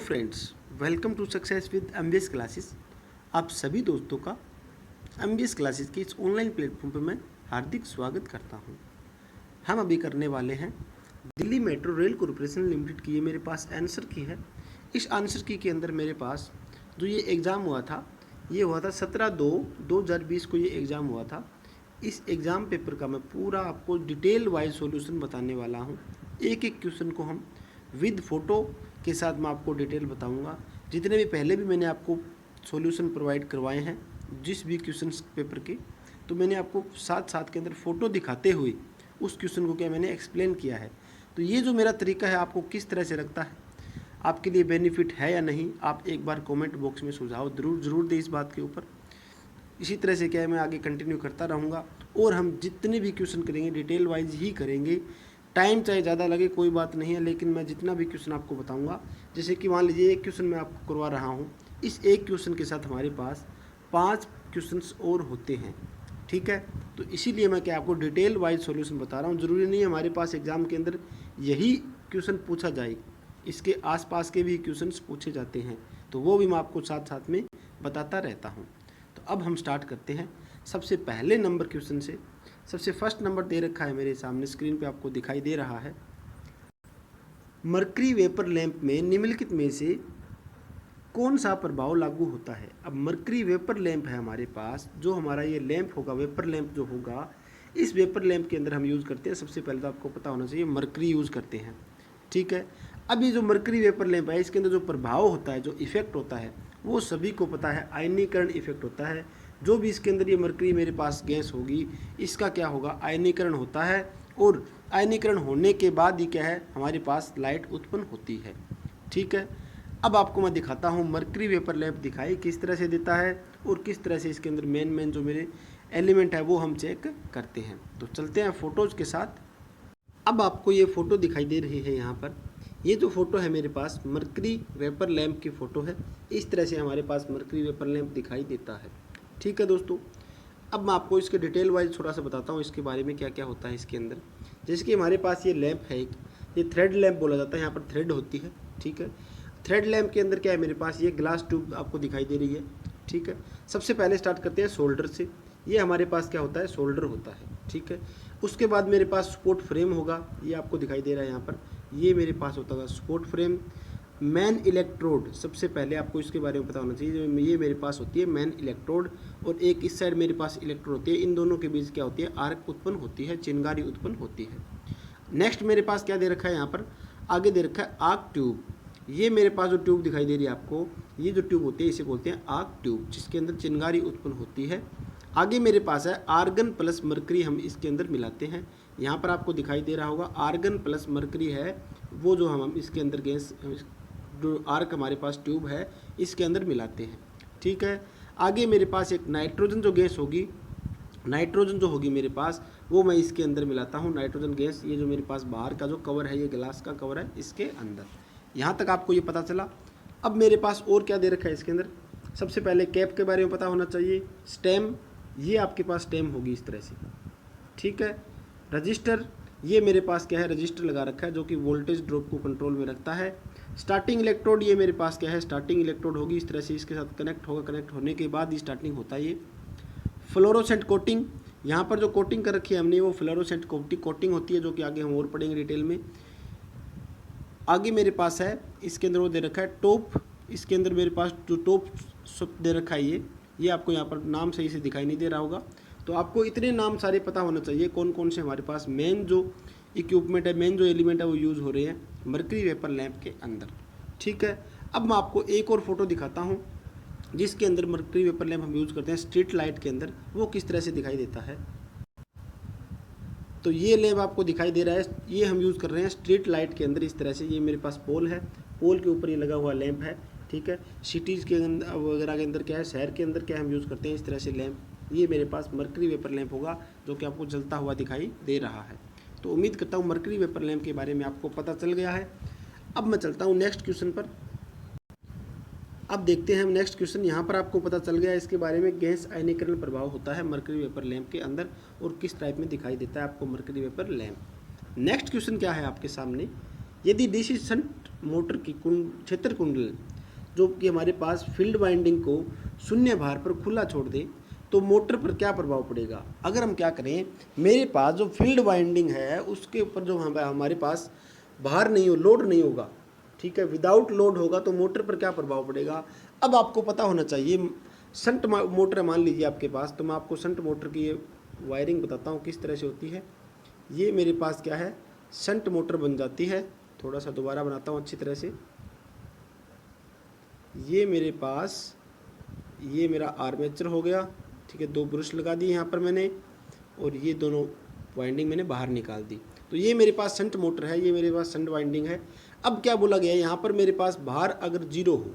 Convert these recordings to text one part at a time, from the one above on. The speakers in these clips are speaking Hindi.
Friends, welcome to success with MBS classes. आप सभी दोस्तों का एमबीएस क्लासेस के इस ऑनलाइन प्लेटफॉर्म पर मैं हार्दिक स्वागत करता हूं। हम अभी करने वाले हैं Delhi metro rail corporation limited की। ये मेरे पास आंसर की है। इस आंसर की के अंदर मेरे पास जो ये एग्ज़ाम हुआ था, ये हुआ था 17/2/2020 को ये एग्ज़ाम हुआ था। इस एग्ज़ाम पेपर का मैं पूरा आपको डिटेल वाइज सॉल्यूशन बताने वाला हूँ। एक एक क्वेश्चन को हम विद फ़ोटो के साथ मैं आपको डिटेल बताऊंगा। जितने भी पहले भी मैंने आपको सॉल्यूशन प्रोवाइड करवाए हैं जिस भी क्वेश्चन पेपर के, तो मैंने आपको साथ साथ के अंदर फ़ोटो दिखाते हुए उस क्वेश्चन को क्या मैंने एक्सप्लेन किया है। तो ये जो मेरा तरीका है आपको किस तरह से लगता है, आपके लिए बेनिफिट है या नहीं, आप एक बार कमेंट बॉक्स में सुझाव ज़रूर दें इस बात के ऊपर। इसी तरह से क्या है मैं आगे कंटिन्यू करता रहूँगा और हम जितने भी क्वेश्चन करेंगे डिटेल वाइज ही करेंगे। टाइम चाहे ज़्यादा लगे कोई बात नहीं है, लेकिन मैं जितना भी क्वेश्चन आपको बताऊंगा, जैसे कि मान लीजिए एक क्वेश्चन मैं आपको करवा रहा हूँ, इस एक क्वेश्चन के साथ हमारे पास 5 क्वेश्चंस और होते हैं, ठीक है। तो इसीलिए मैं क्या आपको डिटेल वाइज सॉल्यूशन बता रहा हूँ। ज़रूरी नहीं है हमारे पास एग्ज़ाम के अंदर यही क्वेश्चन पूछा जाए, इसके आसपास के भी क्वेश्चंस पूछे जाते हैं, तो वो भी मैं आपको साथ साथ में बताता रहता हूँ। तो अब हम स्टार्ट करते हैं सबसे पहले नंबर क्वेश्चन से। सबसे फर्स्ट नंबर दे रखा है मेरे सामने, स्क्रीन पे आपको दिखाई दे रहा है। मर्करी वेपर लैंप में निम्नलिखित में से कौन सा प्रभाव लागू होता है। अब मर्करी वेपर लैंप है हमारे पास, जो हमारा ये लैंप होगा, वेपर लैंप जो होगा, इस वेपर लैंप के अंदर हम यूज़ करते हैं, सबसे पहले तो आपको पता होना चाहिए मर्करी यूज़ करते हैं, ठीक है। अब ये जो मर्करी वेपर लैंप है, इसके अंदर जो प्रभाव होता है, जो इफेक्ट होता है, वो सभी को पता है, आयनीकरण इफेक्ट होता है। जो भी इसके अंदर ये मर्करी मेरे पास गैस होगी, इसका क्या होगा, आयनीकरण होता है, और आयनीकरण होने के बाद ही क्या है हमारे पास लाइट उत्पन्न होती है, ठीक है। अब आपको मैं दिखाता हूँ मर्करी वेपर लैंप दिखाई किस तरह से देता है और किस तरह से इसके अंदर मेन जो मेरे एलिमेंट है वो हम चेक करते हैं। तो चलते हैं फ़ोटोज़ के साथ। अब आपको ये फ़ोटो दिखाई दे रही है यहाँ पर, ये जो फ़ोटो है मेरे पास मर्करी वेपर लैंप की फ़ोटो है। इस तरह से हमारे पास मर्करी वेपर लैंप दिखाई देता है, ठीक है दोस्तों। अब मैं आपको इसके डिटेल वाइज थोड़ा सा बताता हूँ इसके बारे में क्या क्या होता है इसके अंदर। जैसे कि हमारे पास ये लैंप है, ये थ्रेड लैंप बोला जाता है, यहाँ पर थ्रेड होती है, ठीक है। थ्रेड लैंप के अंदर क्या है मेरे पास ये ग्लास ट्यूब आपको दिखाई दे रही है, ठीक है। सबसे पहले स्टार्ट करते हैं सोल्डर से। ये हमारे पास क्या होता है, सोल्डर होता है, ठीक है। उसके बाद मेरे पास सपोर्ट फ्रेम होगा, ये आपको दिखाई दे रहा है यहाँ पर, ये मेरे पास होता है सपोर्ट फ्रेम। मैन इलेक्ट्रोड, सबसे पहले आपको इसके बारे में पता होना चाहिए, ये मेरे पास होती है मैन इलेक्ट्रोड, और एक इस साइड मेरे पास इलेक्ट्रोड होती है। इन दोनों के बीच क्या होती है, आर्क उत्पन्न होती है, चिंगारी उत्पन्न होती है। नेक्स्ट मेरे पास क्या दे रखा है यहाँ पर, आगे दे रखा है आर्क ट्यूब। ये मेरे पास जो ट्यूब दिखाई दे रही है आपको, ये जो ट्यूब होती है इसे बोलते हैं आर्क ट्यूब, जिसके अंदर चिंगारी उत्पन्न होती है। आगे मेरे पास है आर्गन प्लस मर्करी, हम इसके अंदर मिलाते हैं। यहाँ पर आपको दिखाई दे रहा होगा आर्गन प्लस मर्करी है वो जो हम इसके अंदर गैस, जो आर्क हमारे पास ट्यूब है इसके अंदर मिलाते हैं, ठीक है। आगे मेरे पास एक नाइट्रोजन जो गैस होगी, नाइट्रोजन जो होगी मेरे पास, वो मैं इसके अंदर मिलाता हूँ नाइट्रोजन गैस। ये जो मेरे पास बाहर का जो कवर है, ये ग्लास का कवर है, इसके अंदर। यहाँ तक आपको ये पता चला। अब मेरे पास और क्या दे रखा है इसके अंदर, सबसे पहले कैप के बारे में पता होना चाहिए। स्टेम, ये आपके पास स्टेम होगी इस तरह से, ठीक है। रजिस्टर, ये मेरे पास क्या है, रजिस्टर लगा रखा है जो कि वोल्टेज ड्रॉप को कंट्रोल में रखता है। स्टार्टिंग इलेक्ट्रोड, ये मेरे पास क्या है, स्टार्टिंग इलेक्ट्रोड होगी, इस तरह से इसके साथ कनेक्ट होगा, कनेक्ट होने के बाद ही स्टार्टिंग होता है ये। फ्लोरोसेंट कोटिंग, यहाँ पर जो कोटिंग कर रखी है हमने वो फ्लोरोसेंट कोटिंग होती है, जो कि आगे हम और पढ़ेंगे डिटेल में। आगे मेरे पास है इसके अंदर वो दे रखा है टॉप, इसके अंदर मेरे पास जो टॉप दे रखा है ये आपको यहाँ पर नाम सही से दिखाई नहीं दे रहा होगा, तो आपको इतने नाम सारे पता होना चाहिए कौन कौन से हमारे पास मेन जो इक्विपमेंट है, मेन जो एलिमेंट है वो यूज़ हो रहे हैं मर्करी वेपर लैंप के अंदर, ठीक है। अब मैं आपको एक और फोटो दिखाता हूँ जिसके अंदर मर्करी वेपर लैंप हम यूज़ करते हैं स्ट्रीट लाइट के अंदर, वो किस तरह से दिखाई देता है। तो ये लैंप आपको दिखाई दे रहा है, ये हम यूज़ कर रहे हैं स्ट्रीट लाइट के अंदर। इस तरह से ये मेरे पास पोल है, पोल के ऊपर ये लगा हुआ लैंप है, ठीक है। सिटीज़ के अंदर वगैरह के अंदर क्या है, शहर के अंदर क्या हम यूज़ करते हैं इस तरह से लैंप। ये मेरे पास मर्करी वेपर लैंप होगा जो कि आपको जलता हुआ दिखाई दे रहा है। तो उम्मीद करता हूँ मर्करी वेपर लैंप के बारे में आपको पता चल गया है। अब मैं चलता हूँ नेक्स्ट क्वेश्चन पर। अब देखते हैं हम नेक्स्ट क्वेश्चन। यहाँ पर आपको पता चल गया इसके बारे में, गैस आयनीकरण प्रभाव होता है मर्करी वेपर लैंप के अंदर और किस टाइप में दिखाई देता है आपको mercury vapour lamp. Next question क्या है आपके सामने, यदि डीसी शंट मोटर की क्षेत्र कुंडल जो कि हमारे पास फील्ड वाइंडिंग को शून्य भार पर खुला छोड़ दे तो मोटर पर क्या प्रभाव पड़ेगा। अगर हम क्या करें, मेरे पास जो फील्ड वाइंडिंग है उसके ऊपर जो हमारे पास भार नहीं हो, लोड नहीं होगा, ठीक है, विदाउट लोड होगा तो मोटर पर क्या प्रभाव पड़ेगा। अब आपको पता होना चाहिए शंट मोटर मान लीजिए आपके पास, तो मैं आपको शंट मोटर की ये वायरिंग बताता हूँ किस तरह से होती है। ये मेरे पास क्या है, शंट मोटर बन जाती है। थोड़ा सा दोबारा बनाता हूँ अच्छी तरह से। ये मेरे पास, ये मेरा आर्मेचर हो गया, ठीक है, 2 ब्रश लगा दिए यहाँ पर मैंने, और ये दोनों वाइंडिंग मैंने बाहर निकाल दी। तो ये मेरे पास शंट मोटर है, ये मेरे पास शंट वाइंडिंग है। अब क्या बोला गया है यहाँ पर, मेरे पास भार अगर 0 हो,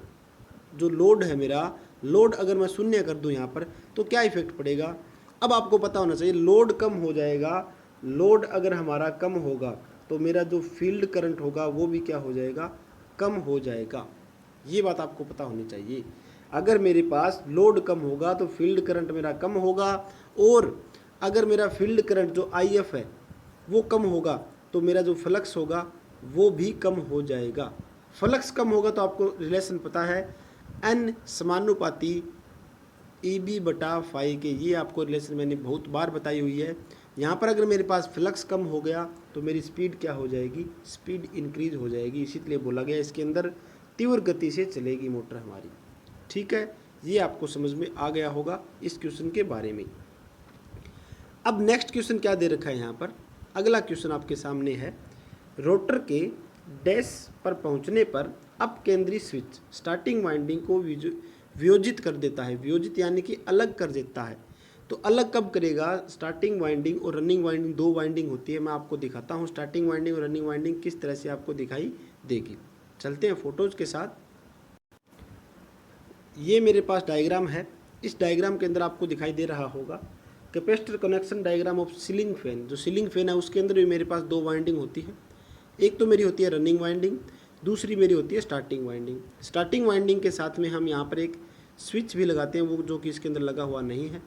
जो लोड है मेरा, लोड अगर मैं शून्य कर दूँ यहाँ पर तो क्या इफेक्ट पड़ेगा। अब आपको पता होना चाहिए लोड कम हो जाएगा। लोड अगर हमारा कम होगा तो मेरा जो फील्ड करंट होगा वो भी क्या हो जाएगा, कम हो जाएगा। ये बात आपको पता होनी चाहिए। अगर मेरे पास लोड कम होगा तो फील्ड करंट मेरा कम होगा, और अगर मेरा फील्ड करंट जो IF है वो कम होगा तो मेरा जो फ्लक्स होगा वो भी कम हो जाएगा। फ्लक्स कम होगा तो आपको रिलेशन पता है, N समानुपाती EB बटा फाई के, ये आपको रिलेशन मैंने बहुत बार बताई हुई है। यहाँ पर अगर मेरे पास फ्लक्स कम हो गया तो मेरी स्पीड क्या हो जाएगी, स्पीड इंक्रीज हो जाएगी। इसीलिए बोला गया इसके अंदर तीव्र गति से चलेगी मोटर हमारी, ठीक है। ये आपको समझ में आ गया होगा इस क्वेश्चन के बारे में। अब नेक्स्ट क्वेश्चन क्या दे रखा है यहाँ पर, अगला क्वेश्चन आपके सामने है, रोटर के डैश पर पहुँचने पर अप केंद्रीय स्विच स्टार्टिंग वाइंडिंग को वियोजित कर देता है। वियोजित यानी कि अलग कर देता है। तो अलग कब करेगा, स्टार्टिंग वाइंडिंग और रनिंग वाइंडिंग 2 वाइंडिंग होती है। मैं आपको दिखाता हूँ स्टार्टिंग वाइंडिंग और रनिंग वाइंडिंग किस तरह से आपको दिखाई देगी। चलते हैं फोटोज के साथ। ये मेरे पास डायग्राम है। इस डायग्राम के अंदर आपको दिखाई दे रहा होगा capacitor connection diagram of ceiling fan. जो सीलिंग फैन है उसके अंदर भी मेरे पास 2 वाइंडिंग होती है। एक तो मेरी होती है रनिंग वाइंडिंग, दूसरी मेरी होती है स्टार्टिंग वाइंडिंग। स्टार्टिंग वाइंडिंग के साथ में हम यहाँ पर एक स्विच भी लगाते हैं, वो जो कि इसके अंदर लगा हुआ नहीं है।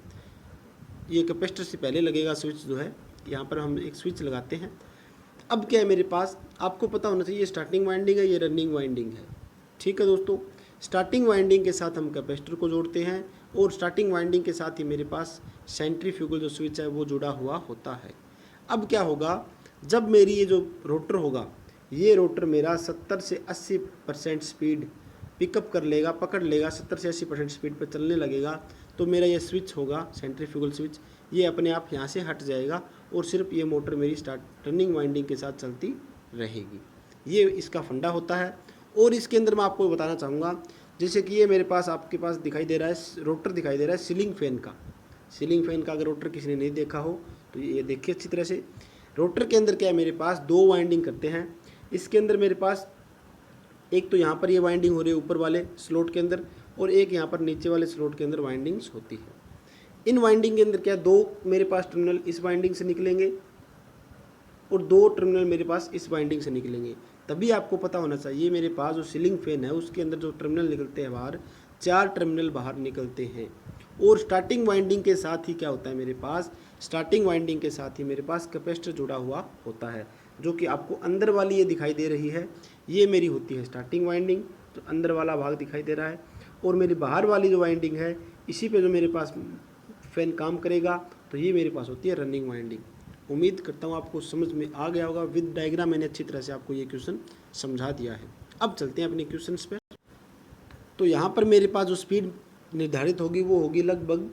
ये कैपेसिटर से पहले लगेगा स्विच जो है, यहाँ पर हम एक स्विच लगाते हैं। अब क्या है मेरे पास, आपको पता होना चाहिए ये स्टार्टिंग वाइंडिंग है, ये रनिंग वाइंडिंग है, ठीक है दोस्तों। स्टार्टिंग वाइंडिंग के साथ हम कैपेसिटर को जोड़ते हैं, और स्टार्टिंग वाइंडिंग के साथ ही मेरे पास सेंट्रीफ्यूगल जो स्विच है वो जुड़ा हुआ होता है। अब क्या होगा, जब मेरी ये जो रोटर होगा, ये रोटर मेरा 70 से 80% स्पीड पिकअप कर लेगा, पकड़ लेगा, 70 से 80% स्पीड पर चलने लगेगा, तो मेरा ये स्विच होगा सेंट्रीफ्यूगल स्विच, ये अपने आप यहाँ से हट जाएगा और सिर्फ ये मोटर मेरी रनिंग वाइंडिंग के साथ चलती रहेगी। ये इसका फंडा होता है। और इसके अंदर मैं आपको बताना चाहूँगा, जैसे कि ये मेरे पास आपके पास दिखाई दे रहा है, रोटर दिखाई दे रहा है सीलिंग फैन का। सीलिंग फैन का अगर रोटर किसी ने नहीं देखा हो तो ये देखिए अच्छी तरह से। रोटर के अंदर क्या है, मेरे पास 2 वाइंडिंग करते हैं। इसके अंदर मेरे पास एक तो यहाँ पर ये वाइंडिंग हो रही है ऊपर वाले स्लॉट के अंदर, और एक यहाँ पर नीचे वाले स्लॉट के अंदर वाइंडिंग्स होती है। इन वाइंडिंग के अंदर क्या 2 मेरे पास टर्मिनल इस वाइंडिंग से निकलेंगे और 2 टर्मिनल मेरे पास इस वाइंडिंग से निकलेंगे। तभी आपको पता होना चाहिए मेरे पास जो सीलिंग फैन है उसके अंदर जो टर्मिनल निकलते हैं बाहर, 4 टर्मिनल बाहर निकलते हैं। और स्टार्टिंग वाइंडिंग के साथ ही क्या होता है मेरे पास, स्टार्टिंग वाइंडिंग के साथ ही मेरे पास कैपेसिटर जुड़ा हुआ होता है, जो कि आपको अंदर वाली ये दिखाई दे रही है, ये मेरी होती है स्टार्टिंग वाइंडिंग, तो अंदर वाला भाग दिखाई दे रहा है। और मेरी बाहर वाली जो वाइंडिंग है, इसी पे जो मेरे पास फैन काम करेगा, तो ये मेरे पास होती है रनिंग वाइंडिंग। उम्मीद करता हूँ आपको समझ में आ गया होगा। विद डायग्राम मैंने अच्छी तरह से आपको ये क्वेश्चन समझा दिया है। अब चलते हैं अपने क्वेश्चंस पे। तो यहाँ पर मेरे पास जो स्पीड निर्धारित होगी वो होगी लगभग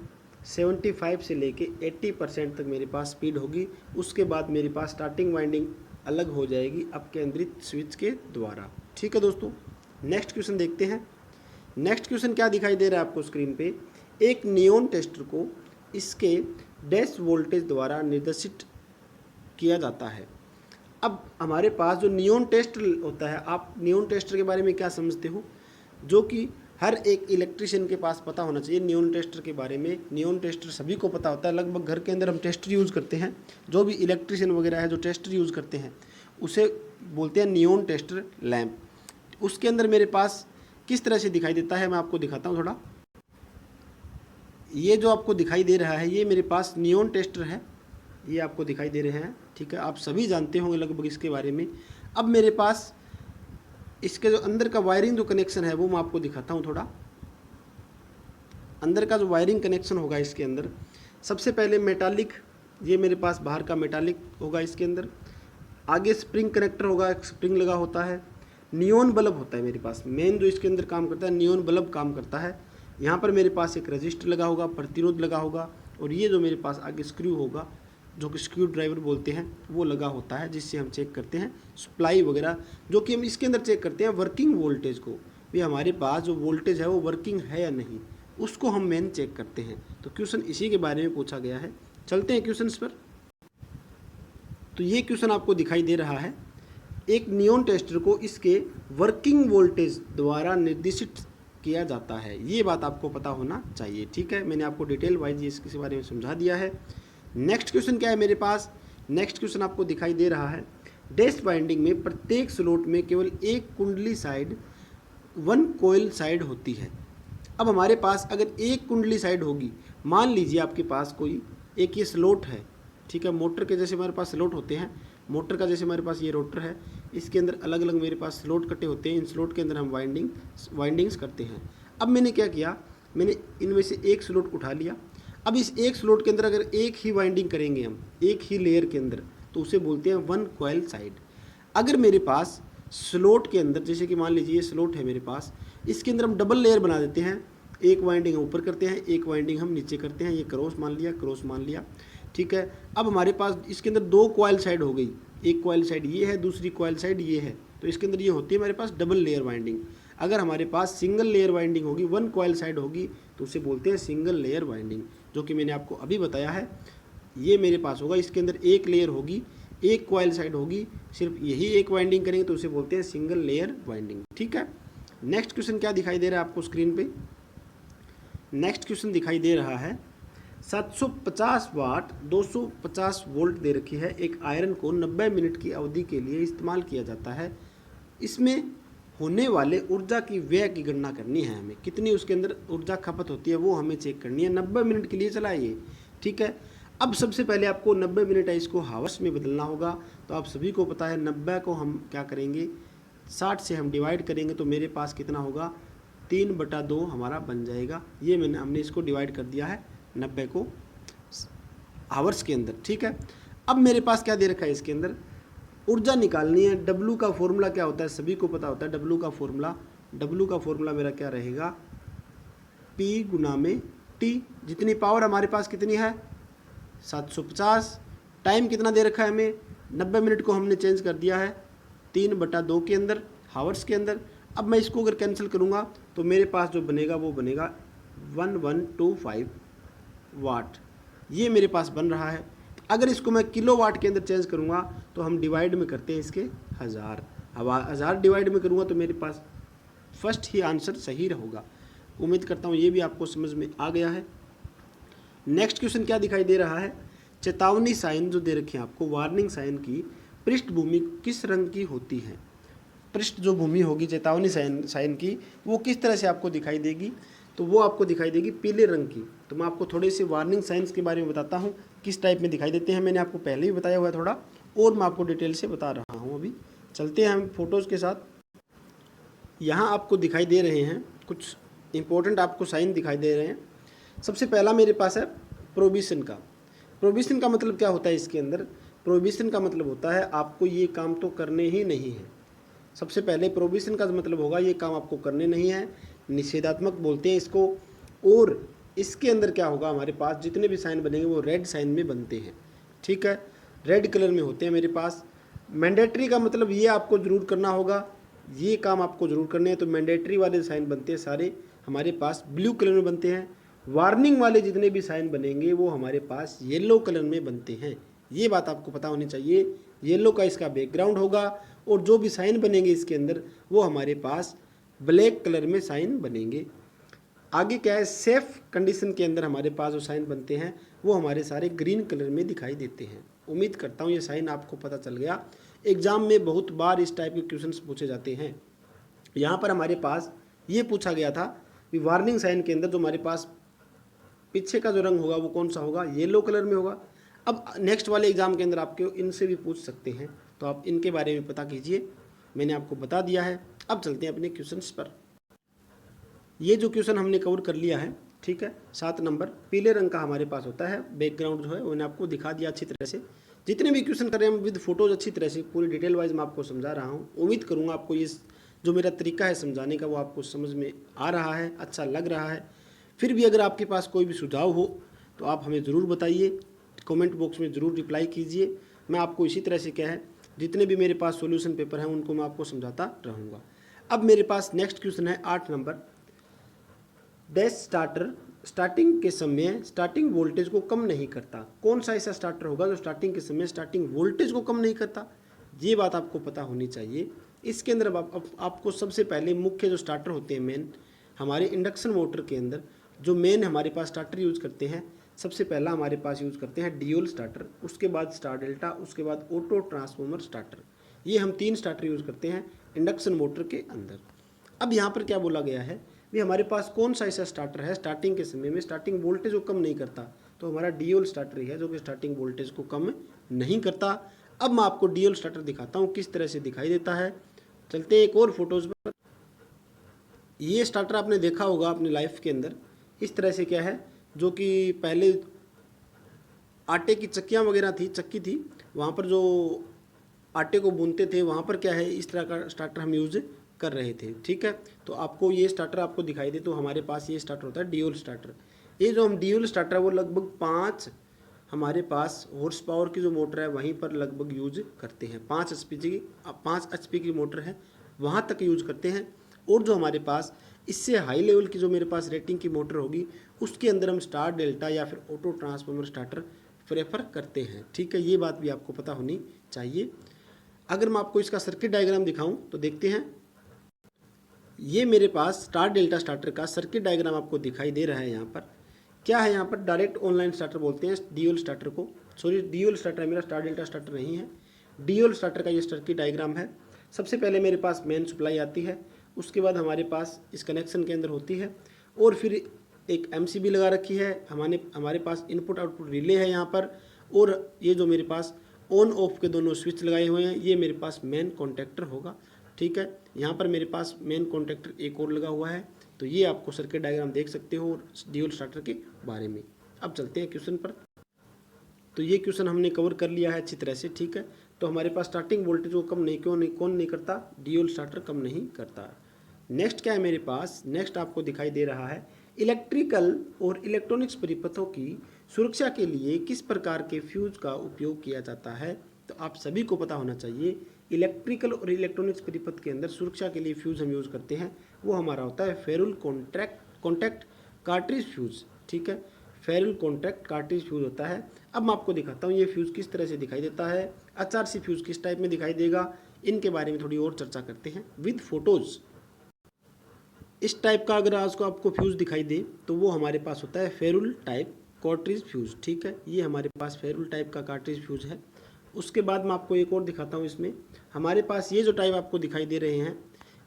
75 से लेके 80% तक मेरे पास स्पीड होगी। उसके बाद मेरे पास स्टार्टिंग वाइंडिंग अलग हो जाएगी अपकेंद्रित स्विच के द्वारा। ठीक है दोस्तों, नेक्स्ट क्वेश्चन देखते हैं। नेक्स्ट क्वेश्चन क्या दिखाई दे रहा है आपको स्क्रीन पे, एक नियॉन टेस्टर को इसके डैश वोल्टेज द्वारा निर्देशित किया जाता है। अब हमारे पास जो नियॉन टेस्टर होता है, आप नियॉन टेस्टर के बारे में क्या समझते हो, जो कि हर एक इलेक्ट्रिशियन के पास पता होना चाहिए नियॉन टेस्टर के बारे में। नियॉन टेस्टर सभी को पता होता है, लगभग घर के अंदर हम टेस्टर यूज़ करते हैं। जो भी इलेक्ट्रिशियन वगैरह है जो टेस्टर यूज़ करते हैं उसे बोलते हैं नियॉन टेस्टर लैम्प। उसके अंदर मेरे पास किस तरह से दिखाई देता है मैं आपको दिखाता हूँ थोड़ा। ये जो आपको दिखाई दे रहा है ये मेरे पास नियॉन टेस्टर है, ये आपको दिखाई दे रहे हैं। ठीक है, आप सभी जानते होंगे लगभग इसके बारे में। अब मेरे पास इसके जो अंदर का वायरिंग जो कनेक्शन है वो मैं आपको दिखाता हूँ थोड़ा। अंदर का जो वायरिंग कनेक्शन होगा इसके अंदर, सबसे पहले मेटालिक, ये मेरे पास बाहर का मेटालिक होगा इसके अंदर। आगे स्प्रिंग कनेक्टर होगा, एक स्प्रिंग लगा होता है। नियॉन बल्ब होता है मेरे पास, मेन जो इसके अंदर काम करता है नियॉन बल्ब काम करता है। यहाँ पर मेरे पास एक रजिस्टर लगा होगा, प्रतिरोध लगा होगा, और ये जो मेरे पास आगे स्क्रू होगा जो कि स्क्रू ड्राइवर बोलते हैं वो लगा होता है, जिससे हम चेक करते हैं सप्लाई वगैरह, जो कि हम इसके अंदर चेक करते हैं वर्किंग वोल्टेज को, भी हमारे पास जो वोल्टेज है वो वर्किंग है या नहीं, उसको हम मेन चेक करते हैं। तो क्वेश्चन इसी के बारे में पूछा गया है। चलते हैं क्वेश्चंस पर। तो ये क्वेश्चन आपको दिखाई दे रहा है, एक नियॉन टेस्टर को इसके वर्किंग वोल्टेज द्वारा निर्देशित किया जाता है। ये बात आपको पता होना चाहिए, ठीक है। मैंने आपको डिटेल वाइज इसके बारे में समझा दिया है। नेक्स्ट क्वेश्चन क्या है मेरे पास, नेक्स्ट क्वेश्चन आपको दिखाई दे रहा है, डैश वाइंडिंग में प्रत्येक स्लॉट में केवल एक कुंडली साइड, वन कॉइल साइड होती है। अब हमारे पास अगर एक कुंडली साइड होगी, मान लीजिए आपके पास कोई एक ये स्लॉट है, ठीक है, मोटर के जैसे हमारे पास स्लॉट होते हैं, मोटर का जैसे हमारे पास ये रोटर है, इसके अंदर अलग अलग मेरे पास स्लॉट कटे होते हैं, इन स्लॉट के अंदर हम वाइंडिंग्स करते हैं। अब मैंने क्या किया, मैंने इनमें से एक स्लॉट उठा लिया। अब इस एक स्लॉट के अंदर अगर एक ही वाइंडिंग करेंगे हम एक ही लेयर के अंदर, तो उसे बोलते हैं वन कॉइल साइड। अगर मेरे पास स्लॉट के अंदर, जैसे कि मान लीजिए ये स्लॉट है मेरे पास, इसके अंदर हम डबल लेयर बना देते हैं, एक वाइंडिंग हम ऊपर करते हैं, एक वाइंडिंग हम नीचे करते हैं, ये क्रॉस मान लिया, क्रॉस मान लिया, ठीक है। अब हमारे पास इसके अंदर दो कॉइल साइड हो गई, एक कॉइल साइड ये है, दूसरी कॉइल साइड ये है, तो इसके अंदर ये होती है हमारे पास डबल लेयर वाइंडिंग। अगर हमारे पास सिंगल लेयर वाइंडिंग होगी, वन कॉइल साइड होगी, तो उसे बोलते हैं सिंगल लेयर वाइंडिंग, जो कि मैंने आपको अभी बताया है। ये मेरे पास होगा, इसके अंदर एक लेयर होगी, एक कॉइल साइड होगी, सिर्फ यही एक वाइंडिंग करेंगे तो उसे बोलते हैं सिंगल लेयर वाइंडिंग, ठीक है। नेक्स्ट क्वेश्चन क्या दिखाई दे रहा है आपको स्क्रीन पे, नेक्स्ट क्वेश्चन दिखाई दे रहा है, 750 वाट 250 वोल्ट दे रखी है, एक आयरन को 90 मिनट की अवधि के लिए इस्तेमाल किया जाता है, इसमें होने वाले ऊर्जा की व्यय की गणना करनी है हमें, कितनी उसके अंदर ऊर्जा खपत होती है वो हमें चेक करनी है। 90 मिनट के लिए चला ये, ठीक है। अब सबसे पहले आपको 90 मिनट है इसको हावर्स में बदलना होगा, तो आप सभी को पता है 90 को हम क्या करेंगे, 60 से हम डिवाइड करेंगे, तो मेरे पास कितना होगा, 3/2 हमारा बन जाएगा। ये हमने इसको डिवाइड कर दिया है 90 को हावर्स के अंदर, ठीक है। अब मेरे पास क्या दे रखा है, इसके अंदर ऊर्जा निकालनी है। डब्लू का फॉर्मूला क्या होता है, सभी को पता होता है डब्लू का फॉर्मूला मेरा क्या रहेगा, P गुना में T। जितनी पावर हमारे पास कितनी है 750, टाइम कितना दे रखा है हमें, 90 मिनट को हमने चेंज कर दिया है 3/2 के अंदर, हावर्स के अंदर। अब मैं इसको अगर कैंसिल करूँगा तो मेरे पास जो बनेगा वो बनेगा 1125 वाट, ये मेरे पास बन रहा है। अगर इसको मैं किलो वाट के अंदर चेंज करूँगा तो हम डिवाइड में करते हैं इसके 1000, अब 1000 डिवाइड में करूँगा तो मेरे पास फर्स्ट ही आंसर सही होगा। उम्मीद करता हूँ ये भी आपको समझ में आ गया है। नेक्स्ट क्वेश्चन क्या दिखाई दे रहा है, चेतावनी साइन जो दे रखे हैं आपको, वार्निंग साइन की पृष्ठभूमि किस रंग की होती है। पृष्ठ जो भूमि होगी चेतावनी साइन की वो किस तरह से आपको दिखाई देगी, तो वो आपको दिखाई देगी पीले रंग की। तो मैं आपको थोड़े से वार्निंग साइंस के बारे में बताता हूँ किस टाइप में दिखाई देते हैं, मैंने आपको पहले ही बताया हुआ है थोड़ा, और मैं आपको डिटेल से बता रहा हूँ। अभी चलते हैं हम फोटोज़ के साथ। यहाँ आपको दिखाई दे रहे हैं कुछ इंपॉर्टेंट आपको साइन दिखाई दे रहे हैं। सबसे पहला मेरे पास है प्रोहिबिशन का। प्रोहिबिशन का मतलब क्या होता है, इसके अंदर प्रोहिबिशन का मतलब होता है आपको ये काम तो करने ही नहीं है। सबसे पहले प्रोहिबिशन का मतलब होगा ये काम आपको करने नहीं है, निषेधात्मक बोलते हैं इसको। और इसके अंदर क्या होगा, हमारे पास जितने भी साइन बनेंगे वो रेड साइन में बनते हैं, ठीक है, रेड कलर में होते हैं मेरे पास। मैंडेटरी का मतलब ये आपको ज़रूर करना होगा, ये काम आपको ज़रूर करने हैं, तो मैंडेटरी वाले साइन बनते हैं सारे हमारे पास ब्लू कलर में बनते हैं। वार्निंग वाले जितने भी साइन बनेंगे वो हमारे पास येलो कलर में बनते हैं, ये बात आपको पता होनी चाहिए। येलो का इसका बैकग्राउंड होगा और जो भी साइन बनेंगे इसके अंदर वो हमारे पास ब्लैक कलर में साइन बनेंगे। आगे क्या है, सेफ कंडीशन के अंदर हमारे पास जो साइन बनते हैं वो हमारे सारे ग्रीन कलर में दिखाई देते हैं। उम्मीद करता हूँ ये साइन आपको पता चल गया। एग्जाम में बहुत बार इस टाइप के क्वेश्चंस पूछे जाते हैं। यहाँ पर हमारे पास ये पूछा गया था कि वार्निंग साइन के अंदर जो हमारे पास पीछे का जो रंग होगा वो कौन सा होगा, येलो कलर में होगा। अब नेक्स्ट वाले एग्जाम के अंदर आपके इनसे भी पूछ सकते हैं, तो आप इनके बारे में पता कीजिए, मैंने आपको बता दिया है। अब चलते हैं अपने क्वेश्चंस पर। ये जो क्वेश्चन हमने कवर कर लिया है, ठीक है, 7 नंबर पीले रंग का हमारे पास होता है बैकग्राउंड जो है, मैंने आपको दिखा दिया अच्छी तरह से। जितने भी क्वेश्चन कर रहे हैं विद फोटोज अच्छी तरह से पूरी डिटेल वाइज मैं आपको समझा रहा हूँ। उम्मीद करूँगा आपको ये जो मेरा तरीका है समझाने का वो आपको समझ में आ रहा है, अच्छा लग रहा है। फिर भी अगर आपके पास कोई भी सुझाव हो तो आप हमें ज़रूर बताइए, कमेंट बॉक्स में ज़रूर रिप्लाई कीजिए। मैं आपको इसी तरह से क्या है, जितने भी मेरे पास सॉल्यूशन पेपर हैं उनको मैं आपको समझाता रहूँगा। अब मेरे पास नेक्स्ट क्वेश्चन है 8 नंबर। डैश स्टार्टर स्टार्टिंग के समय स्टार्टिंग वोल्टेज को कम नहीं करता। कौन सा ऐसा स्टार्टर होगा जो स्टार्टिंग के समय स्टार्टिंग वोल्टेज को कम नहीं करता? ये बात आपको पता होनी चाहिए। इसके अंदर आपको सबसे पहले मुख्य जो स्टार्टर होते हैं मेन हमारे इंडक्शन मोटर के अंदर, जो मेन हमारे पास स्टार्टर यूज़ करते हैं, सबसे पहला हमारे पास यूज़ करते हैं ड्यूल स्टार्टर, उसके बाद स्टार डेल्टा, उसके बाद ऑटो ट्रांसफॉर्मर स्टार्टर। ये हम 3 स्टार्टर यूज़ करते हैं इंडक्शन मोटर के अंदर। अब यहाँ पर क्या बोला गया है, भी हमारे पास कौन सा ऐसा स्टार्टर है स्टार्टिंग के समय में स्टार्टिंग वोल्टेज को कम नहीं करता? तो हमारा ड्यूल स्टार्टर ही है जो कि स्टार्टिंग वोल्टेज को कम नहीं करता। अब मैं आपको ड्यूल स्टार्टर दिखाता हूँ किस तरह से दिखाई देता है। चलते हैं एक और फोटोज पर। ये स्टार्टर आपने देखा होगा अपनी लाइफ के अंदर, इस तरह से क्या है, जो कि पहले आटे की चक्कियाँ वगैरह थी, चक्की थी, वहाँ पर जो आटे को भूनते थे वहाँ पर क्या है, इस तरह का स्टार्टर हम यूज़ कर रहे थे, ठीक है। तो आपको ये स्टार्टर आपको दिखाई दे तो हमारे पास ये स्टार्टर होता है ड्यूल स्टार्टर। ये जो हम ड्यूल स्टार्टर है वो लगभग 5 हमारे पास हॉर्स पावर की जो मोटर है वहीं पर लगभग यूज करते हैं। 5 HP की मोटर है वहाँ तक यूज करते हैं। और जो हमारे पास इससे हाई लेवल की जो मेरे पास रेटिंग की मोटर होगी उसके अंदर हम स्टार डेल्टा या फिर ऑटो ट्रांसफॉर्मर स्टार्टर प्रेफर करते हैं, ठीक है। ये बात भी आपको पता होनी चाहिए। अगर मैं आपको इसका सर्किट डायग्राम दिखाऊं तो देखते हैं, ये मेरे पास स्टार डेल्टा स्टार्टर का सर्किट डायग्राम आपको दिखाई दे रहा है। यहाँ पर क्या है, यहाँ पर डायरेक्ट ऑनलाइन स्टार्टर बोलते हैं ड्यूल स्टार्टर को, सॉरी ड्यूल स्टार्टर है मेरा, स्टार डेल्टा स्टार्टर नहीं है। ड्यूल स्टार्टर का ये सर्किट डायग्राम है। सबसे पहले मेरे पास मेन सप्लाई आती है, उसके बाद हमारे पास इस कनेक्शन के अंदर होती है, और फिर एक MCB लगा रखी है, हमारे पास इनपुट आउटपुट रिले है यहाँ पर, और ये जो मेरे पास ऑन ऑफ के दोनों स्विच लगाए हुए हैं, ये मेरे पास मेन कॉन्टैक्टर होगा, ठीक है। यहाँ पर मेरे पास मेन कॉन्टैक्टर एक और लगा हुआ है। तो ये आपको सर्किट डायग्राम देख सकते हो ड्यूल स्टार्टर के बारे में। अब चलते हैं क्वेश्चन पर। तो ये क्वेश्चन हमने कवर कर लिया है अच्छी तरह से, ठीक है। तो हमारे पास स्टार्टिंग वोल्टेज को कम नहीं कौन नहीं करता? ड्यूल स्टार्टर कम नहीं करता। नेक्स्ट क्या है मेरे पास, नेक्स्ट आपको दिखाई दे रहा है इलेक्ट्रिकल और इलेक्ट्रॉनिक्स परिपथों की सुरक्षा के लिए किस प्रकार के फ्यूज का उपयोग किया जाता है? तो आप सभी को पता होना चाहिए इलेक्ट्रिकल और इलेक्ट्रॉनिक्स परिपथ के अंदर सुरक्षा के लिए फ्यूज हम यूज़ करते हैं, वो हमारा होता है फेरुल कॉन्टैक्ट कार्ट्रिज फ्यूज, ठीक है। फेरुल कॉन्टैक्ट कार्ट्रिज फ्यूज होता है। अब मैं आपको दिखाता हूँ ये फ्यूज किस तरह से दिखाई देता है, HRC फ्यूज किस टाइप में दिखाई देगा, इनके बारे में थोड़ी और चर्चा करते हैं विद फोटोज। इस टाइप का अगर आज को आपको फ्यूज दिखाई दे तो वो हमारे पास होता है फेरुल टाइप कार्ट्रिज फ्यूज, ठीक है। ये हमारे पास फेरुल टाइप का कार्ट्रिज फ्यूज है। उसके बाद मैं आपको एक और दिखाता हूँ। इसमें हमारे पास ये जो टाइप आपको दिखाई दे रहे हैं,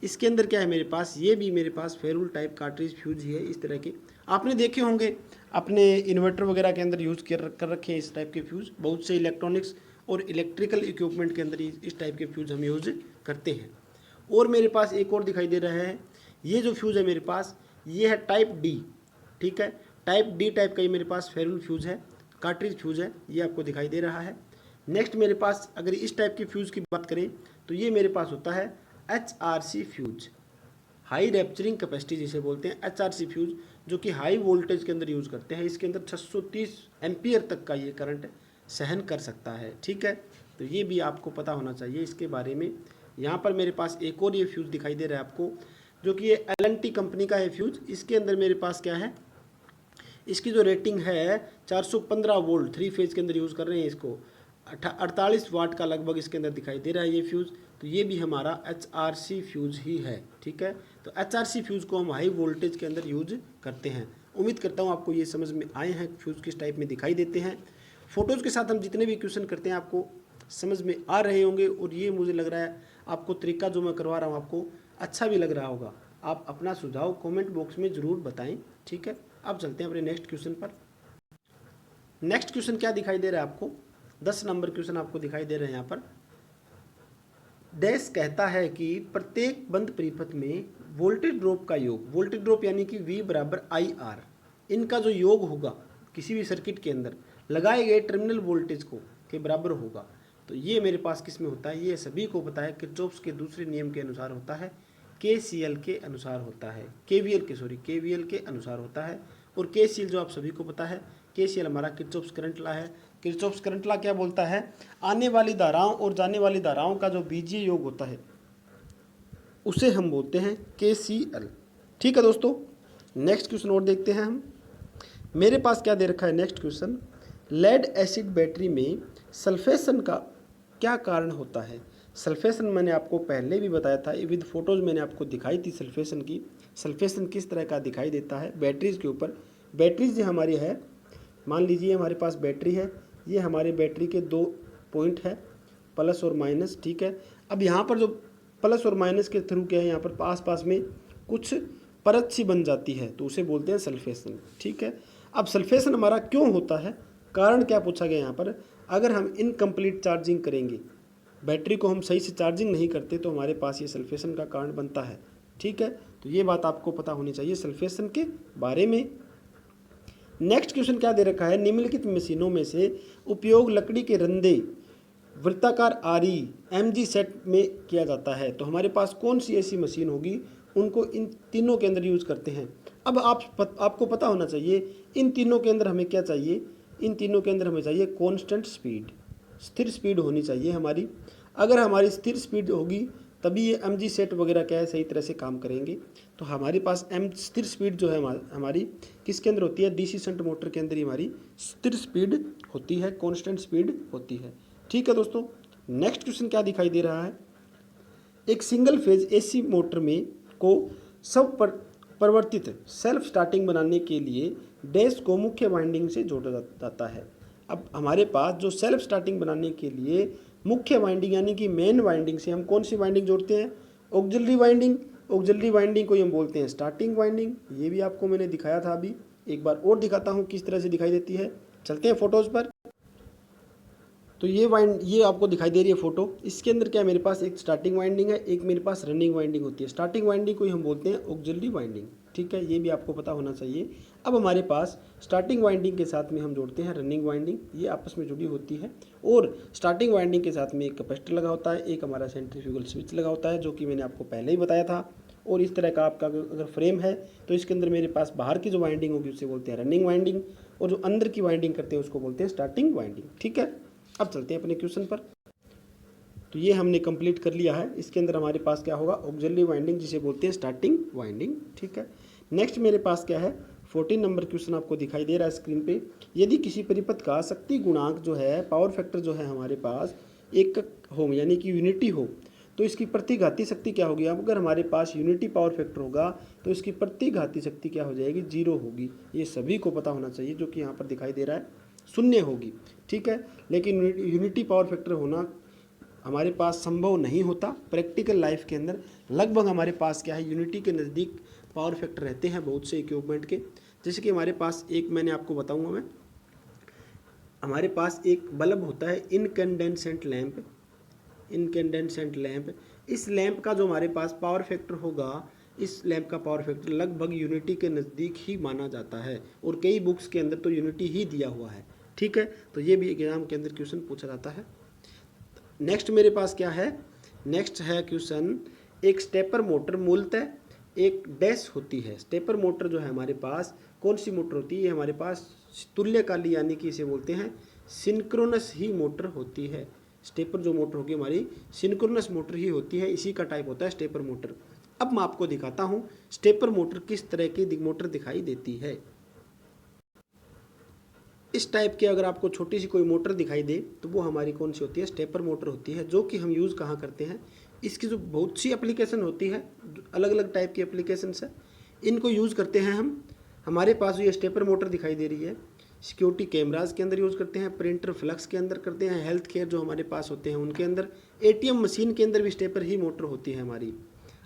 इसके अंदर क्या है मेरे पास, ये भी मेरे पास फेरुल टाइप कार्ट्रिज फ्यूज ही है। इस तरह के आपने देखे होंगे अपने इन्वर्टर वगैरह के अंदर यूज़ कर रखे हैं इस टाइप के फ्यूज़। बहुत से इलेक्ट्रॉनिक्स और इलेक्ट्रिकल इक्विपमेंट के अंदर इस टाइप के फ्यूज़ हम यूज़ करते हैं। और मेरे पास एक और दिखाई दे रहा है, ये जो फ्यूज़ है मेरे पास ये है टाइप D, ठीक है। टाइप D टाइप का ये मेरे पास फेरुल फ्यूज़ है, कार्ट्रिज फ्यूज़ है, ये आपको दिखाई दे रहा है। नेक्स्ट मेरे पास अगर इस टाइप की फ्यूज़ की बात करें तो ये मेरे पास होता है HRC fuse, high rapturing capacity जिसे बोलते हैं, HRC फ्यूज़, जो कि हाई वोल्टेज के अंदर यूज़ करते हैं। इसके अंदर 630 एम्पियर तक का ये करंट सहन कर सकता है, ठीक है। तो ये भी आपको पता होना चाहिए इसके बारे में। यहाँ पर मेरे पास एक और ये फ्यूज़ दिखाई दे रहा है आपको, जो कि ये LNT कंपनी का है फ्यूज़। इसके अंदर मेरे पास क्या है, इसकी जो रेटिंग है 415 वोल्ट 3 फेज के अंदर यूज़ कर रहे हैं इसको, 48 वाट का लगभग इसके अंदर दिखाई दे रहा है ये फ्यूज़। तो ये भी हमारा HRC फ्यूज़ ही है, ठीक है। तो HRC फ्यूज़ को हम हाई वोल्टेज के अंदर यूज करते हैं। उम्मीद करता हूँ आपको ये समझ में आए हैं फ्यूज़ किस टाइप में दिखाई देते हैं। फोटोज़ के साथ हम जितने भी क्वेश्चन करते हैं आपको समझ में आ रहे होंगे, और ये मुझे लग रहा है आपको तरीका जो मैं करवा रहा हूँ आपको अच्छा भी लग रहा होगा। आप अपना सुझाव कमेंट बॉक्स में ज़रूर बताएं, ठीक है। अब चलते हैं अपने नेक्स्ट क्वेश्चन पर। नेक्स्ट क्वेश्चन क्या दिखाई दे रहा है आपको, 10 नंबर क्वेश्चन आपको दिखाई दे रहे हैं यहाँ पर। डैश कहता है कि प्रत्येक बंद परिपथ में वोल्टेज ड्रॉप का योग, वोल्टेज ड्रॉप यानी कि V बराबर IR, इनका जो योग होगा किसी भी सर्किट के अंदर लगाए गए टर्मिनल वोल्टेज को के बराबर होगा। तो ये मेरे पास किस में होता है, ये सभी को पता है, किरचॉफ्स के दूसरे नियम के अनुसार होता है, KCL के अनुसार होता है, KVL के अनुसार होता है। और KCL जो आप सभी को पता है, KCL हमारा किरचॉफ्स करंट लॉ है। किरचॉफ्स करंट लॉ क्या बोलता है, आने वाली धाराओं और जाने वाली धाराओं का जो बीजीय योग होता है उसे हम बोलते हैं KCL। ठीक है दोस्तों, नेक्स्ट क्वेश्चन और देखते हैं हम। मेरे पास क्या दे रखा है next question, lead acid battery में सल्फेशन का क्या कारण होता है। सल्फेशन मैंने आपको पहले भी बताया था, विद फोटोज मैंने आपको दिखाई थी सल्फेशन की। सल्फेशन किस तरह का दिखाई देता है बैटरीज के ऊपर। बैटरीज जो हमारी है, मान लीजिए हमारे पास बैटरी है, ये हमारे बैटरी के 2 पॉइंट है, प्लस और माइनस। ठीक है, अब यहाँ पर जो प्लस और माइनस के थ्रू क्या है, यहाँ पर पास पास में कुछ परत सी बन जाती है, तो उसे बोलते हैं सल्फेशन। ठीक है, अब सल्फेशन हमारा क्यों होता है, कारण क्या पूछा गया यहाँ पर। अगर हम इनकम्प्लीट चार्जिंग करेंगे, बैटरी को हम सही से चार्जिंग नहीं करते, तो हमारे पास ये सल्फेशन का कारण बनता है। ठीक है, तो ये बात आपको पता होनी चाहिए सल्फेशन के बारे में। नेक्स्ट क्वेश्चन क्या दे रखा है, निम्नलिखित मशीनों में से उपयोग लकड़ी के रंधे वृत्ताकार आरी MG सेट में किया जाता है। तो हमारे पास कौन सी ऐसी मशीन होगी, उनको इन तीनों के अंदर यूज़ करते हैं। अब आपको पता होना चाहिए इन तीनों के अंदर हमें क्या चाहिए, इन तीनों के अंदर हमें चाहिए कांस्टेंट स्पीड, स्थिर स्पीड होनी चाहिए हमारी। अगर हमारी स्थिर स्पीड होगी तभी ये MG सेट वगैरह क्या है सही तरह से काम करेंगे। तो हमारे पास स्थिर स्पीड जो है हमारी किसके अंदर होती है, DC शंट मोटर के अंदर ही हमारी स्थिर स्पीड होती है, कांस्टेंट स्पीड होती है। ठीक है दोस्तों, नेक्स्ट क्वेश्चन क्या दिखाई दे रहा है, एक सिंगल फेज AC मोटर में को सब परिवर्तित सेल्फ स्टार्टिंग बनाने के लिए डैश को मुख्य वाइंडिंग से जोड़ा जाता है। अब हमारे पास जो सेल्फ स्टार्टिंग बनाने के लिए मुख्य वाइंडिंग यानी कि मेन वाइंडिंग से हम कौन सी वाइंडिंग जोड़ते हैं, ऑक्सिलरी वाइंडिंग। ऑक्सिलरी वाइंडिंग को हम बोलते हैं स्टार्टिंग वाइंडिंग। ये भी आपको मैंने दिखाया था, अभी एक बार और दिखाता हूँ किस तरह से दिखाई देती है। चलते हैं फोटोज़ पर। तो ये आपको दिखाई दे रही है फोटो, इसके अंदर क्या मेरे पास एक स्टार्टिंग वाइंडिंग है, एक मेरे पास रनिंग वाइंडिंग होती है। स्टार्टिंग वाइंडिंग को हम बोलते हैं ऑक्सिलरी वाइंडिंग। ठीक है, ये भी आपको पता होना चाहिए। अब हमारे पास स्टार्टिंग वाइंडिंग के साथ में हम जोड़ते हैं रनिंग वाइंडिंग, ये आपस में जुड़ी होती है। और स्टार्टिंग वाइंडिंग के साथ में एक कैपेसिटर लगा होता है, एक हमारा सेंट्रीफ्यूगल स्विच लगा होता है, जो कि मैंने आपको पहले ही बताया था। और इस तरह का आपका अगर फ्रेम है तो इसके अंदर मेरे पास बाहर की जो वाइंडिंग होगी उसे बोलते हैं रनिंग वाइंडिंग, और जो अंदर की वाइंडिंग करते हैं उसको बोलते हैं स्टार्टिंग वाइंडिंग। ठीक है, अब चलते हैं अपने क्वेश्चन पर। तो ये हमने कंप्लीट कर लिया है। इसके अंदर हमारे पास क्या होगा, ऑक्सिलरी वाइंडिंग जिसे बोलते हैं स्टार्टिंग वाइंडिंग। ठीक है, नेक्स्ट मेरे पास क्या है, 14 नंबर क्वेश्चन आपको दिखाई दे रहा है स्क्रीन पे। यदि किसी परिपथ का शक्ति गुणांक जो है, पावर फैक्टर जो है हमारे पास एक हो यानी कि यूनिटी हो, तो इसकी प्रतिघाती शक्ति क्या होगी। अब अगर हमारे पास यूनिटी पावर फैक्टर होगा तो इसकी प्रतिघाती शक्ति क्या हो जाएगी, 0 होगी। ये सभी को पता होना चाहिए, जो कि यहाँ पर दिखाई दे रहा है 0 होगी। ठीक है, लेकिन यूनिटी पावर फैक्टर होना हमारे पास संभव नहीं होता प्रैक्टिकल लाइफ के अंदर। लगभग हमारे पास क्या है, यूनिटी के नज़दीक पावर फैक्टर रहते हैं बहुत से इक्विपमेंट के। जैसे कि हमारे पास एक, मैंने आपको बताऊंगा मैं, हमारे पास एक बल्ब होता है इनकैंडेसेंट लैंप। इनकैंडेसेंट लैंप, इस लैंप का जो हमारे पास पावर फैक्टर होगा, इस लैंप का पावर फैक्टर लगभग यूनिटी के नज़दीक ही माना जाता है, और कई बुक्स के अंदर तो यूनिटी ही दिया हुआ है। ठीक है, तो ये भी एग्जाम के अंदर क्वेश्चन पूछा जाता है। नेक्स्ट मेरे पास क्या है, नेक्स्ट है क्वेश्चन, एक स्टेपर मोटर मूलतः एक डैश होती है। स्टेपर मोटर जो है हमारे पास कौन सी मोटर होती है, ये हमारे पास तुल्यकाली यानी कि इसे बोलते हैं सिंक्रोनस ही मोटर होती है। स्टेपर जो मोटर होगी हमारी सिंक्रोनस मोटर ही होती है, इसी का टाइप होता है स्टेपर मोटर। अब मैं आपको दिखाता हूँ स्टेपर मोटर किस तरह की मोटर दिखाई देती है। इस टाइप की अगर आपको छोटी सी कोई मोटर दिखाई दे तो वो हमारी कौन सी होती है, स्टेपर मोटर होती है, जो कि हम यूज़ कहाँ करते हैं। इसकी जो बहुत सी एप्लीकेशन होती है, अलग अलग टाइप की एप्लीकेशंस है, इनको यूज़ करते हैं हम। हमारे पास ये स्टेपर मोटर दिखाई दे रही है, सिक्योरिटी कैमराज के अंदर यूज़ करते हैं, प्रिंटर फ्लक्स के अंदर करते हैं, हेल्थ केयर जो हमारे पास होते हैं उनके अंदर, ATM मशीन के अंदर भी स्टेपर ही मोटर होती है हमारी।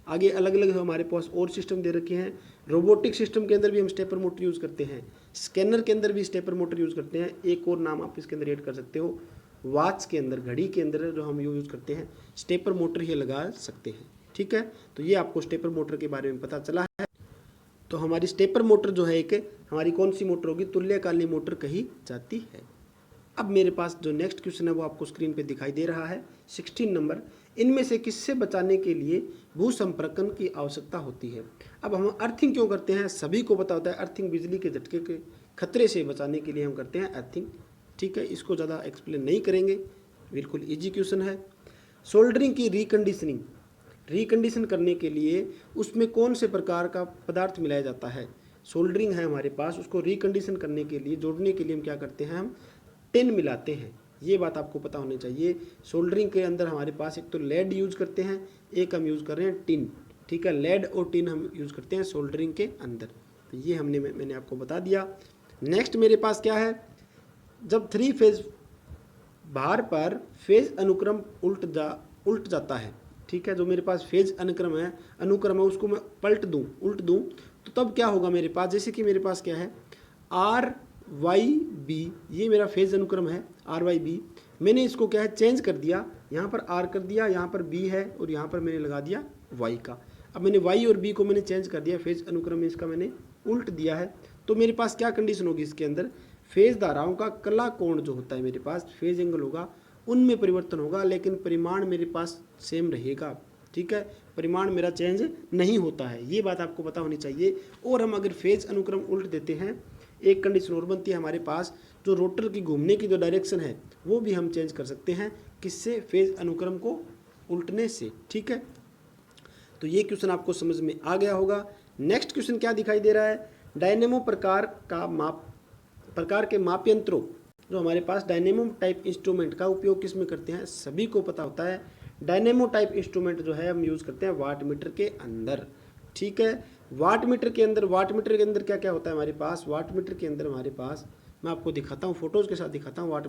आगे अलग अलग हमारे पास और सिस्टम दे रखे हैं, रोबोटिक सिस्टम के अंदर भी हम स्टेपर मोटर यूज़ करते हैं, स्कैनर के अंदर भी स्टेपर मोटर यूज़ करते हैं। एक और नाम आप इसके अंदर ऐड कर सकते हो, वॉच के अंदर, घड़ी के अंदर जो हम यूज़ करते हैं स्टेपर मोटर ही लगा सकते हैं। ठीक है, तो ये आपको स्टेपर मोटर के बारे में पता चला है। तो हमारी स्टेपर मोटर जो है एक हमारी कौन सी मोटर होगी, तुल्यकालिक मोटर कही जाती है। अब मेरे पास जो नेक्स्ट क्वेश्चन है वो आपको स्क्रीन पे दिखाई दे रहा है 16 नंबर। इनमें से किससे बचाने के लिए भू संपर्कन की आवश्यकता होती है। अब हम अर्थिंग क्यों करते हैं, सभी को पता होता है अर्थिंग बिजली के झटके के खतरे से बचाने के लिए हम करते हैं अर्थिंग। ठीक है, इसको ज़्यादा एक्सप्लेन नहीं करेंगे, बिल्कुल ईजी क्वेश्चन है। सोल्डरिंग की रिकंडीशन करने के लिए उसमें कौन से प्रकार का पदार्थ मिलाया जाता है। सोल्डरिंग है हमारे पास, उसको रिकंडीशन करने के लिए, जोड़ने के लिए हम क्या करते हैं, हम टिन मिलाते हैं। ये बात आपको पता होनी चाहिए। सोल्डरिंग के अंदर हमारे पास एक तो लेड यूज करते हैं, एक हम यूज़ कर रहे हैं टिन। ठीक है, लेड और टिन हम यूज़ करते हैं सोल्डरिंग के अंदर। तो ये मैंने आपको बता दिया। नेक्स्ट मेरे पास क्या है, जब 3 फेज भार पर फेज अनुक्रम उल्ट जाता है। ठीक है, जो मेरे पास फेज अनुक्रम है उसको मैं उल्ट दूं तो तब क्या होगा मेरे पास, जैसे कि मेरे पास क्या है RYB, ये मेरा फेज अनुक्रम है RYB। मैंने इसको क्या है चेंज कर दिया, यहाँ पर R कर दिया, यहाँ पर B है और यहाँ पर मैंने लगा दिया Y का। अब मैंने Y और B को मैंने चेंज कर दिया, फेज अनुक्रम में इसका मैंने उल्ट दिया है। तो मेरे पास क्या कंडीशन होगी इसके अंदर, फेज धाराओं का कला कोण जो होता है मेरे पास, फेज एंगल होगा, उनमें परिवर्तन होगा, लेकिन परिमाण मेरे पास सेम रहेगा। ठीक है, परिमाण मेरा चेंज नहीं होता है, ये बात आपको पता होनी चाहिए। और हम अगर फेज अनुक्रम उल्ट देते हैं, एक कंडीशन और बनती है हमारे पास, जो रोटर की घूमने की जो डायरेक्शन है वो भी हम चेंज कर सकते हैं, किससे, फेज अनुक्रम को उल्टने से। ठीक है, तो ये क्वेश्चन आपको समझ में आ गया होगा। नेक्स्ट क्वेश्चन क्या दिखाई दे रहा है, डायनेमो प्रकार के माप यंत्रों, जो हमारे पास डायनेमो टाइप इंस्ट्रूमेंट का उपयोग किस में करते हैं, सभी को पता होता है। डायनेमो टाइप इंस्ट्रूमेंट जो है हम यूज़ करते हैं वाट मीटर के अंदर। ठीक है, वाट मीटर के अंदर क्या क्या होता है हमारे पास, वाट मीटर के अंदर हमारे पास, मैं आपको दिखाता हूँ, फोटोज़ के साथ दिखाता हूँ।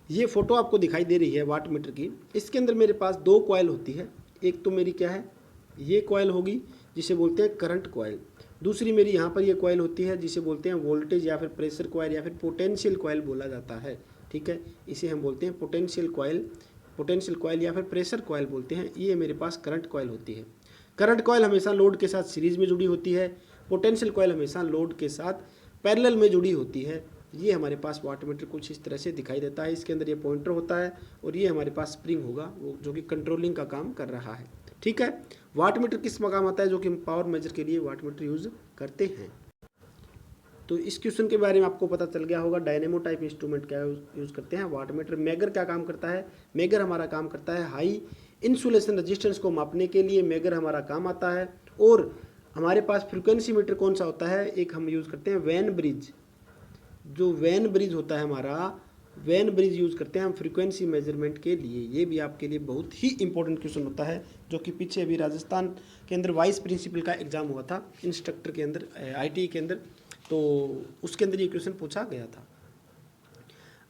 ये फोटो आपको दिखाई दे रही है वाट मीटर की। इसके अंदर मेरे पास 2 कॉइल होती है, एक तो मेरी क्या है, ये कॉइल होगी जिसे बोलते हैं करंट कॉइल। दूसरी मेरी यहाँ पर ये कॉइल होती है जिसे बोलते हैं वोल्टेज या फिर प्रेशर कॉइल या फिर पोटेंशियल कॉइल बोला जाता है। ठीक है, इसे हम बोलते हैं पोटेंशियल कॉइल या फिर प्रेशर कॉइल बोलते हैं। ये मेरे पास करंट कॉइल होती है। करंट कॉइल हमेशा लोड के साथ सीरीज में जुड़ी होती है, पोटेंशियल कॉइल हमेशा लोड के साथ पैरेलल में जुड़ी होती है। ये हमारे पास वाट मीटर कुछ इस तरह से दिखाई देता है। इसके अंदर ये पॉइंटर होता है और ये हमारे पास स्प्रिंग होगा वो जो कि कंट्रोलिंग का काम कर रहा है। ठीक है, वाट मीटर किस मकाम आता है, जो कि हम पावर मेजर के लिए वाट मीटर यूज करते हैं। तो इस क्वेश्चन के बारे में आपको पता चल गया होगा, डायनेमो टाइप इंस्ट्रूमेंट क्या यूज़ करते हैं, वाट मीटर। मेगर क्या काम करता है, मेगर हमारा काम करता है हाई इंसुलेशन रजिस्टेंस को मापने के लिए मेगर हमारा काम आता है। और हमारे पास फ्रिक्वेंसी मीटर कौन सा होता है, एक हम यूज़ करते हैं वैन ब्रिज। जो वैन ब्रिज होता है हमारा, वैन ब्रिज यूज़ करते हैं हम फ्रीक्वेंसी मेजरमेंट के लिए। ये भी आपके लिए बहुत ही इंपॉर्टेंट क्वेश्चन होता है, जो कि पीछे अभी राजस्थान के अंदर वाइस प्रिंसिपल का एग्जाम हुआ था इंस्ट्रक्टर के अंदर, ITI के अंदर, तो उसके अंदर ये क्वेश्चन पूछा गया था।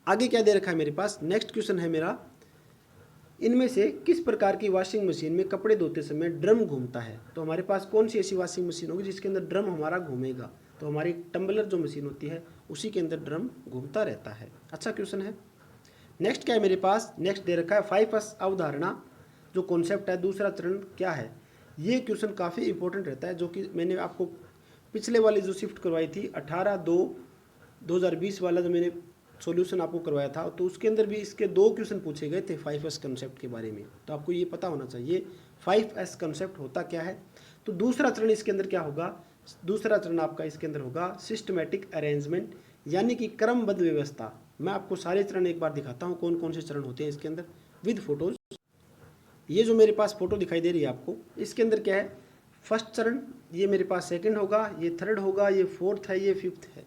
आगे क्या दे रखा है मेरे पास, नेक्स्ट क्वेश्चन है मेरा, इनमें से किस प्रकार की वॉशिंग मशीन में कपड़े धोते समय ड्रम घूमता है। तो हमारे पास कौन सी ऐसी वॉशिंग मशीन होगी जिसके अंदर ड्रम हमारा घूमेगा। तो हमारी टम्बलर जो मशीन होती है उसी के अंदर ड्रम घूमता रहता है। अच्छा क्वेश्चन है। नेक्स्ट क्या है मेरे पास, नेक्स्ट दे रखा है 5S अवधारणा जो कॉन्सेप्ट है, दूसरा चरण क्या है। ये क्वेश्चन काफ़ी इंपॉर्टेंट रहता है, जो कि मैंने आपको पिछले वाली जो शिफ्ट करवाई थी 18/2/2020 वाला जो मैंने सॉल्यूशन आपको करवाया था, तो उसके अंदर भी इसके 2 क्वेश्चन पूछे गए थे 5S कंसेप्ट के बारे में। तो आपको ये पता होना चाहिए 5S कंसेप्ट होता क्या है। तो दूसरा चरण इसके अंदर क्या होगा, दूसरा चरण आपका इसके अंदर होगा सिस्टमैटिक अरेंजमेंट, यानी कि क्रमबद्ध व्यवस्था। मैं आपको सारे चरण एक बार दिखाता हूँ कौन कौन से चरण होते हैं इसके अंदर विद फोटोज। ये जो मेरे पास फोटो दिखाई दे रही है आपको, इसके अंदर क्या है, फर्स्ट चरण, ये मेरे पास सेकंड होगा, ये थर्ड होगा, ये फोर्थ है, ये फिफ्थ है।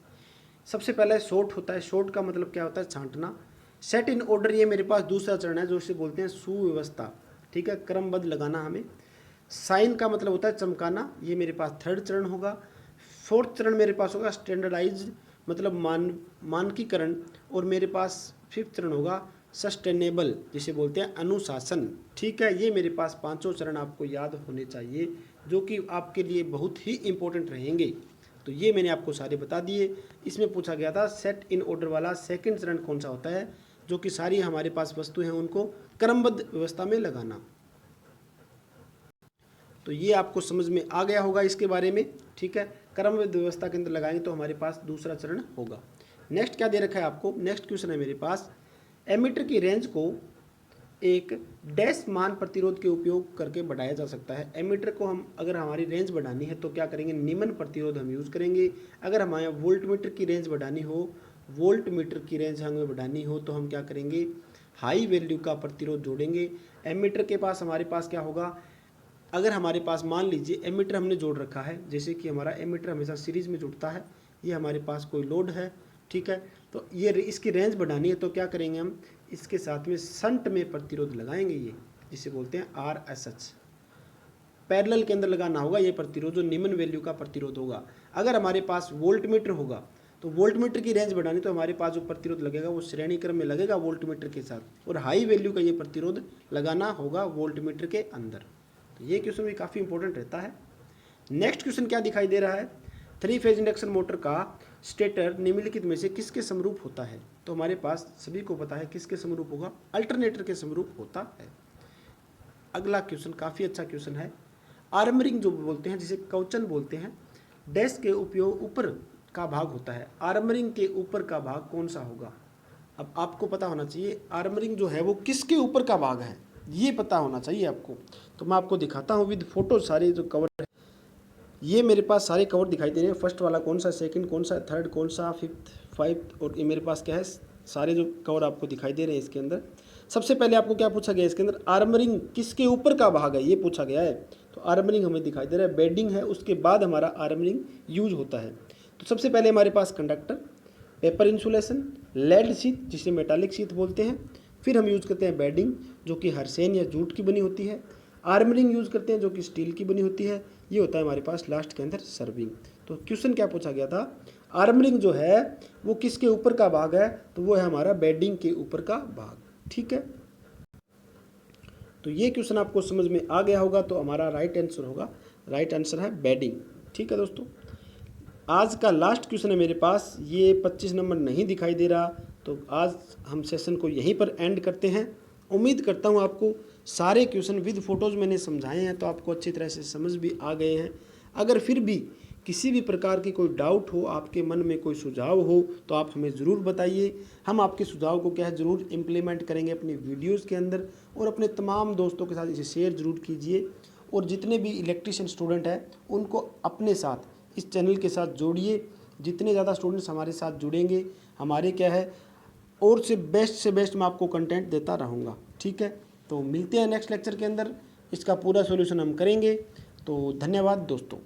सबसे पहले शॉर्ट होता है, शॉर्ट का मतलब क्या होता है, छांटना। सेट इन ऑर्डर ये मेरे पास दूसरा चरण है, जो इसे बोलते हैं सुव्यवस्था। ठीक है, क्रमबद्ध लगाना हमें। साइन का मतलब होता है चमकाना, ये मेरे पास थर्ड चरण होगा। फोर्थ चरण मेरे पास होगा स्टैंडर्डाइज, मतलब मानकीकरण। और मेरे पास फिफ्थ चरण होगा सस्टेनेबल, जिसे बोलते हैं अनुशासन। ठीक है, ये मेरे पास 5 चरण आपको याद होने चाहिए, जो कि आपके लिए बहुत ही इंपॉर्टेंट रहेंगे। तो ये मैंने आपको सारे बता दिए। इसमें पूछा गया था सेट इन ऑर्डर वाला सेकंड चरण कौन सा होता है, जो कि सारी हमारे पास वस्तु हैं उनको क्रमबद्ध व्यवस्था में लगाना। तो ये आपको समझ में आ गया होगा इसके बारे में, ठीक है। क्रमबद्ध व्यवस्था के अंदर लगाएंगे तो हमारे पास दूसरा चरण होगा। नेक्स्ट क्या दे रखा है आपको, नेक्स्ट क्वेश्चन है मेरे पास, एमीटर की रेंज को एक डैश मान प्रतिरोध के उपयोग करके बढ़ाया जा सकता है। एमीटर को हम अगर हमारी रेंज बढ़ानी है तो क्या करेंगे, निम्न प्रतिरोध हम यूज़ करेंगे। अगर हमारे वोल्टमीटर की रेंज बढ़ानी हो, वोल्टमीटर की रेंज हमें बढ़ानी हो तो हम क्या करेंगे, हाई वैल्यू का प्रतिरोध जोड़ेंगे। एमीटर के पास हमारे पास क्या होगा, अगर हमारे पास मान लीजिए एमीटर हमने जोड़ रखा है, जैसे कि हमारा एमीटर हमेशा सीरीज में जुड़ता है, ये हमारे पास कोई लोड है, ठीक है। तो ये इसकी रेंज बढ़ानी है तो क्या करेंगे, हम इसके साथ में शंट में प्रतिरोध लगाएंगे, ये जिसे बोलते हैं RSH। पैरेलल के अंदर लगाना होगा ये प्रतिरोध, जो निम्न वैल्यू का प्रतिरोध होगा। अगर हमारे पास वोल्टमीटर होगा तो वोल्टमीटर की रेंज बढ़ानी तो हमारे पास जो प्रतिरोध लगेगा वो श्रेणी क्रम में लगेगा वोल्टमीटर के साथ, और हाई वैल्यू का ये प्रतिरोध लगाना होगा वोल्टमीटर के अंदर। तो ये क्वेश्चन भी काफ़ी इंपॉर्टेंट रहता है। नेक्स्ट क्वेश्चन क्या दिखाई दे रहा है, 3 फेज इंडक्शन मोटर का स्टेटर निम्नलिखित में से किसके समरूप होता है। तो हमारे पास सभी को पता है किसके समरूप होगा, अल्टरनेटर के समरूप होता है। अगला क्वेश्चन काफ़ी अच्छा क्वेश्चन है, आर्मरिंग जो बोलते हैं, जिसे कवचन बोलते हैं, डैश के उपयोग ऊपर का भाग होता है। आर्मरिंग के ऊपर का भाग कौन सा होगा। अब आपको पता होना चाहिए आर्मरिंग जो है वो किसके ऊपर का भाग है, ये पता होना चाहिए आपको। तो मैं आपको दिखाता हूँ विद फोटो, सारे जो कवर है, ये मेरे पास सारे कवर दिखाई दे रहे हैं। फर्स्ट वाला कौन सा, सेकंड कौन सा, थर्ड कौन सा, फिफ्थ, और ये मेरे पास क्या है, सारे जो कवर आपको दिखाई दे रहे हैं इसके अंदर। सबसे पहले आपको क्या पूछा गया इसके अंदर, आर्मरिंग किसके ऊपर का भाग है, ये पूछा गया है। तो आर्मरिंग हमें दिखाई दे रहा है, बेडिंग है, उसके बाद हमारा आर्मरिंग यूज होता है। तो सबसे पहले हमारे पास conductor, paper insulation, lead sheet जिसे मेटालिक शीट बोलते हैं, फिर हम यूज़ करते हैं बेडिंग जो कि हरसेन या जूट की बनी होती है, आर्मरिंग यूज़ करते हैं जो कि स्टील की बनी होती है, ये होता है हमारे पास लास्ट के अंदर सर्विंग। तो क्वेश्चन क्या पूछा गया था, आर्मरिंग जो है वो किसके ऊपर का भाग है, तो वो है हमारा बेडिंग के ऊपर का भाग, ठीक है। तो ये क्वेश्चन आपको समझ में आ गया होगा, तो हमारा राइट आंसर होगा, राइट आंसर है बेडिंग, ठीक है दोस्तों। आज का लास्ट क्वेश्चन है मेरे पास, ये 25 नंबर नहीं दिखाई दे रहा, तो आज हम सेशन को यहीं पर एंड करते हैं। उम्मीद करता हूँ आपको सारे क्वेश्चन विद फोटोज़ मैंने समझाए हैं तो आपको अच्छी तरह से समझ भी आ गए हैं। अगर फिर भी किसी भी प्रकार की कोई डाउट हो, आपके मन में कोई सुझाव हो, तो आप हमें ज़रूर बताइए। हम आपके सुझाव को क्या है ज़रूर इम्प्लीमेंट करेंगे अपनी वीडियोज़ के अंदर, और अपने तमाम दोस्तों के साथ इसे शेयर ज़रूर कीजिए। और जितने भी इलेक्ट्रीशियन स्टूडेंट हैं उनको अपने साथ इस चैनल के साथ जोड़िए। जितने ज़्यादा स्टूडेंट्स हमारे साथ जुड़ेंगे, हमारे क्या है और से बेस्ट मैं आपको कंटेंट देता रहूँगा, ठीक है। तो मिलते हैं नेक्स्ट लेक्चर के अंदर, इसका पूरा सॉल्यूशन हम करेंगे। तो धन्यवाद दोस्तों।